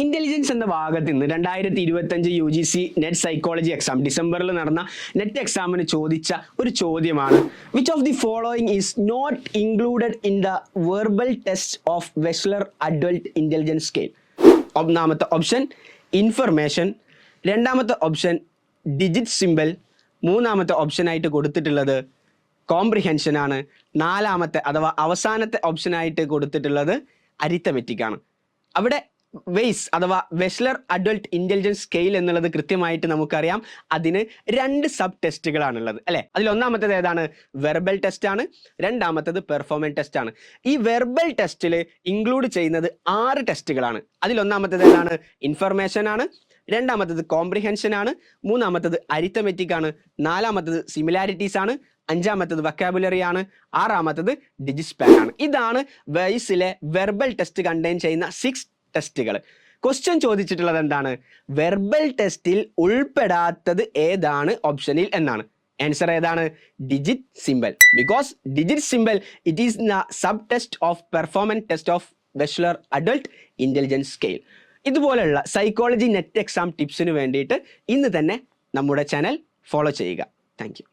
Intelligence എന്ന ഭാഗത്ത് നിന്ന് 2025 UGC നെറ്റ് സൈക്കോളജി എക്സാം ഡിസംബറിൽ നടന്ന നെറ്റ് എക്സാമിന് ചോദിച്ച ഒരു ചോദ്യമാണ് which of the following is not included in the verbal test of Wechsler adult intelligence scale. ഒന്നാമത്തെ ഓപ്ഷൻ ഇൻഫർമേഷൻ, രണ്ടാമത്തെ ഓപ്ഷൻ ഡിജിറ്റ് സിമ്പിൾ, മൂന്നാമത്തെ ഓപ്ഷനായിട്ട് കൊടുത്തിട്ടുള്ളത് കോംപ്രിഹെൻഷൻ ആണ്, നാലാമത്തെ അഥവാ അവസാനത്തെ ഓപ്ഷനായിട്ട് കൊടുത്തിട്ടുള്ളത് അരിത്തമെറ്റിക് ആണ്. അവിടെ വെയ്സ് അഥവാ വെസ്ലർ അഡൽട്ട് ഇന്റലിജൻസ് സ്കെയിൽ എന്നുള്ളത് കൃത്യമായിട്ട് നമുക്കറിയാം. അതിന് 2 സബ് ടെസ്റ്റുകളാണുള്ളത് അല്ലെ. അതിൽ ഒന്നാമത്തേത് ഏതാണ്? വെർബൽ ടെസ്റ്റ് ആണ്, രണ്ടാമത്തേത് പെർഫോമൻസ് ടെസ്റ്റ് ആണ്. ഈ വെർബൽ ടെസ്റ്റിൽ ഇൻക്ലൂഡ് ചെയ്യുന്നത് 6 ടെസ്റ്റുകളാണ്. അതിൽ ഒന്നാമത്തേത് ഏതാണ്? ഇൻഫർമേഷൻ ആണ്, രണ്ടാമത്തേത് കോംപ്രിഹെൻഷൻ ആണ്, മൂന്നാമത്തേത് അരിത്തമെറ്റിക് ആണ്, നാലാമത്തേത് സിമിലാരിറ്റീസ് ആണ്, അഞ്ചാമത്തേത് വൊക്കാബുലറി ആണ്, ആറാമത്തേത് ഡിജിറ്റ് സ്പാൻ ആണ്. ഇതാണ് വെയ്സിലെ വെർബൽ ടെസ്റ്റ് കണ്ടെയ്ൻ ചെയ്യുന്ന 6 ടെസ്റ്റുകൾ. ക്വസ്റ്റ്യൻ ചോദിച്ചിട്ടുള്ളത് എന്താണ്? വെർബൽ ടെസ്റ്റിൽ ഉൾപ്പെടാത്തത് ഏതാണ് ഓപ്ഷനിൽ എന്നാണ്. ആൻസർ ഏതാണ്? Digit simple. Because digit simple it is the sub test of performance test of Wechsler adult intelligence scale. ഇതുപോലെയുള്ള സൈക്കോളജി നെറ്റ് എക്സാം ടിപ്സിന് വേണ്ടിയിട്ട് ഇന്ന് തന്നെ നമ്മുടെ ചാനൽ ഫോളോ ചെയ്യുക. Thank U.